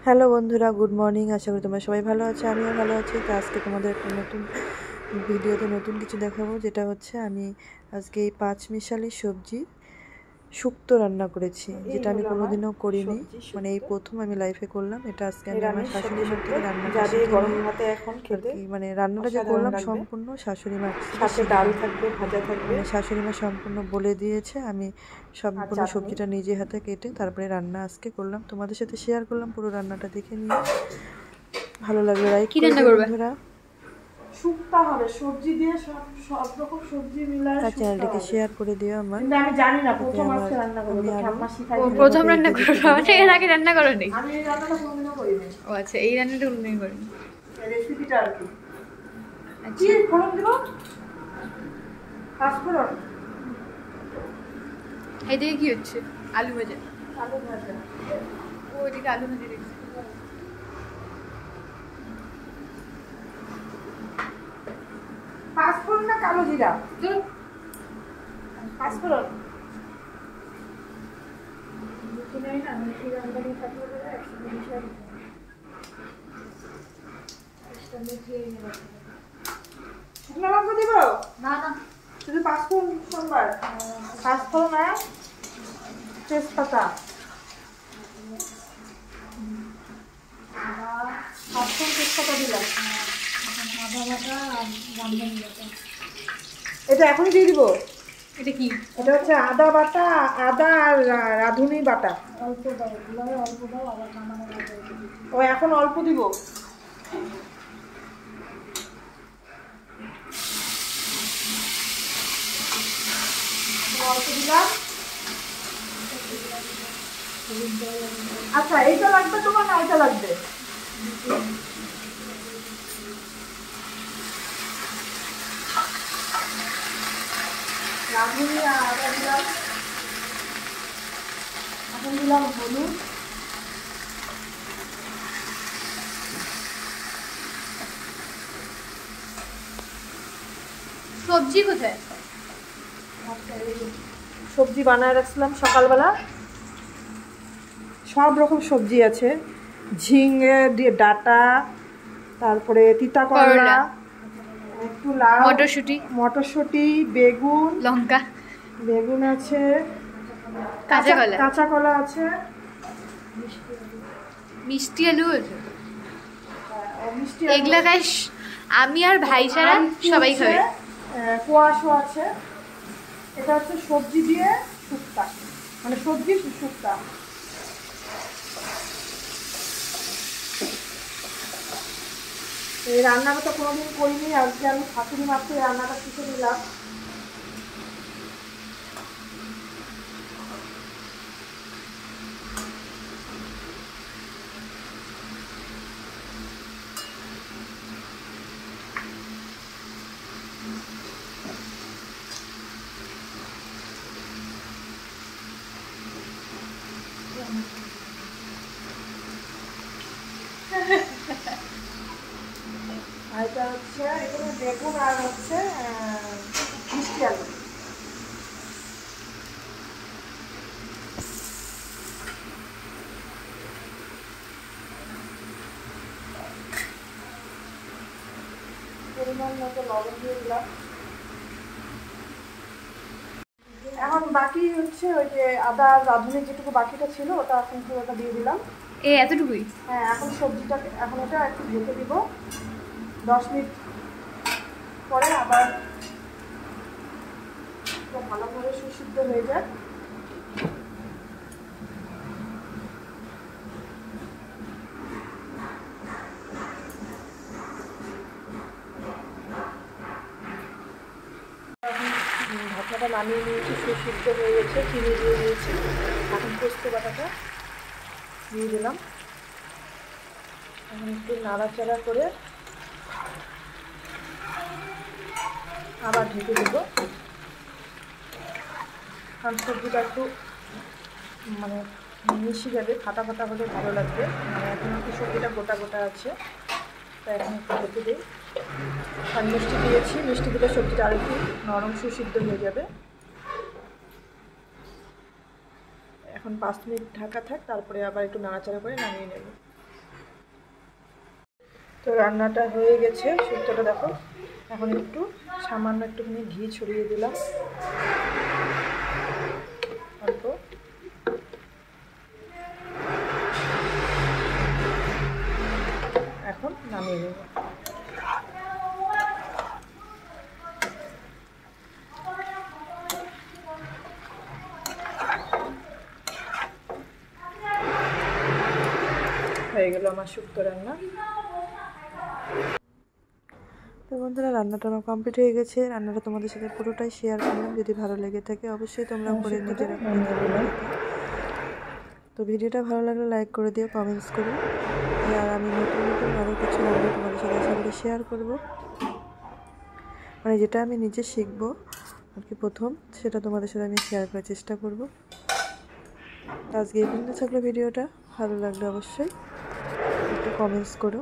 Hello বন্ধুরা, good morning. আশা করি তোমরা সবাই ভালো আছো, আমিও ভালো আছি। তো আজকে তোমাদের একটা নতুন ভিডিওতে নতুন কিছু দেখাবো, যেটা হচ্ছে আমি আজকে এই পাঁচমিশালি সবজি শুক্তো রান্না করেছি, যেটা আমি কোনোদিনও করিনি। মানে এই প্রথম আমি লাইফে করলাম এটা। আজকে আমি আমার শাশুড়ি মার থেকে রান্নাটা শিখে গরম ভাতে এখন খেতে আর কি, মানে রান্নাটা যে করলাম সম্পূর্ণ শাশুড়ি মার সাথে ডাল থাকবে, ভাজা থাকবে। মানে শাশুড়ি মা সম্পূর্ণ বলে দিয়েছে, আমি সম্পূর্ণ সবজিটা নিজে হাতে কেটে তারপরে রান্না আজকে করলাম, তোমাদের সাথে শেয়ার করলাম। পুরো রান্নাটা দেখে নিয়ে ভালো লাগলো, লাইক করে দিও বন্ধুরা। শুক্তা হবে সবজি দিয়ে, সব রকম সবজি মিলায় আর চ্যানেলটাকে শেয়ার করে দিও আমার। কিন্তু আমি জানি না, প্রথম আজকে রান্না করব। তো ঠাম্মা শিখাই দিল। প্রথম রান্না করব, মানে এর আগে রান্না করনি? আমি এই রান্নাটা কোনোদিনও করিনি। ও আচ্ছা, এই রান্নাটা কোনোদিনই করিনি। রেসিপিটা আর কি। আচ্ছা, কি ফোড়ন দিব? পাঁচফোড়ন। এইদিকে কি হচ্ছে? আলু ভাজা। আলু ভাজা। ওইদিকে আলু ভাজা রেখেছি। পাঁচফোড়ন না কালো জিরা? পাঁচফোড়ন। বেশি নাই না, বেশি রান্নানি থাকলে বলে একসাথে মিশিয়ে দিতে হবে। একটা মিশিয়ে নেব। শুকনো লঙ্কা দিব? না না, শুধু পাঁচফোড়ন সোমবার। পাঁচফোড়ন আর তেজপাতা। পাঁচফোড়ন তেজপাতা দিলাম। আদা বাটা আর রাঁধুনি বাটা। এটা এখনই দিয়ে দিব? এটা কি? এটা হচ্ছে আদা বাটা, আদা আর রাঁধুনি বাটা। অল্প দাও, অল্প দাও, আবার নামানোর আগে। ও এখন অল্প দিব। অল্প দিলাম। আচ্ছা, এইটা লাগবে তোমার না এটা লাগবে? রাঁধুনি আর আদা দিলাম। এখন দিলাম হলুদ। সবজি কোথায়? সবজি বানায় রাখছিলাম সকালবেলা। সব রকম সবজি আছে, ঝিঙে দিয়ে ডাটা, তারপরে তিতা করলা, একটু লাউ, মটরশুঁটি, বেগুন, লঙ্কা, বেগুন আছে, কাঁচা কলা আছে, মিষ্টি আলু আছে। এগুলা গাইস আমি আর ভাই ছাড়া সবাই খাবে। কোয়াশও আছে। এটা হচ্ছে সবজি দিয়ে শুক্তা, মানে সবজি শুক্তা। এই রান্নাটা তো কোনোদিন করিনি, আজকে আমি শাশুড়ি মাত্র এই রান্নাটা শিখে নিলাম। আর এটা হচ্ছে এখানে বেগুন আর হচ্ছে মিষ্টি আলু। পরিমাণ মতো লবণ দিয়ে দিলাম। এখন বাকি হচ্ছে ওই যে আদা রাঁধুনি যেটুকু বাকিটা ছিল ওটা এখন পুরোটা দিয়ে দিলাম। এতটুকুই? হ্যাঁ, এখন সবজিটা এখন এটা একটু ঢেকে দিব। 10 মিনিট পরে আবার ভালোভাবে সুসিদ্ধ হয়ে যায়। ঢাকনাটা নামিয়ে নিয়েছি, সুসিদ্ধ হয়ে গেছে, চিনি দিয়ে দিয়েছি। এখন পোস্ত বাটাটা দিয়ে দিলাম। এখন একটু নাড়াচাড়া করে আবার ঢেকে দেবো, কারণ সবজিটা একটু মানে মিশে যাবে, ফাটা ফাটা হলে ভালো লাগবে। মানে এখন একটু সবজিটা গোটা গোটা আছে, তাই এখন একটু ঢেকে দিই। আর মিষ্টি দিয়েছি, মিষ্টি দিলে সবজিটা আর একটু নরম সুসিদ্ধ হয়ে যাবে। এখন 5 মিনিট ঢাকা থাক, তারপরে আবার একটু নাড়াচাড়া করে নামিয়ে নেব। তো রান্নাটা হয়ে গেছে, শুক্তোটা দেখো। এখন একটু সামান্য একটুখানি ঘি ছড়িয়ে দিলাম অল্প। এখন নামিয়ে নেব। হয়ে গেল আমার শুক্তো রান্না। তো বন্ধুরা, রান্নাটা আমার কমপ্লিট হয়ে গেছে। রান্নাটা তোমাদের সাথে পুরোটাই শেয়ার করলাম। যদি ভালো লেগে থাকে অবশ্যই তোমরা করে নিজেরা করে। তো ভিডিওটা ভালো লাগলে লাইক করে দিও, কমেন্টস করো। আর আমি নতুন নতুন আরও কিছু রান্না তোমাদের সাথে আশা করি শেয়ার করবো, মানে যেটা আমি নিজে শিখবো আর কি প্রথম, সেটা তোমাদের সাথে আমি শেয়ার করার চেষ্টা করব। আজকে এই পর্যন্ত থাকলো ভিডিওটা। ভালো লাগলে অবশ্যই একটু কমেন্টস করো।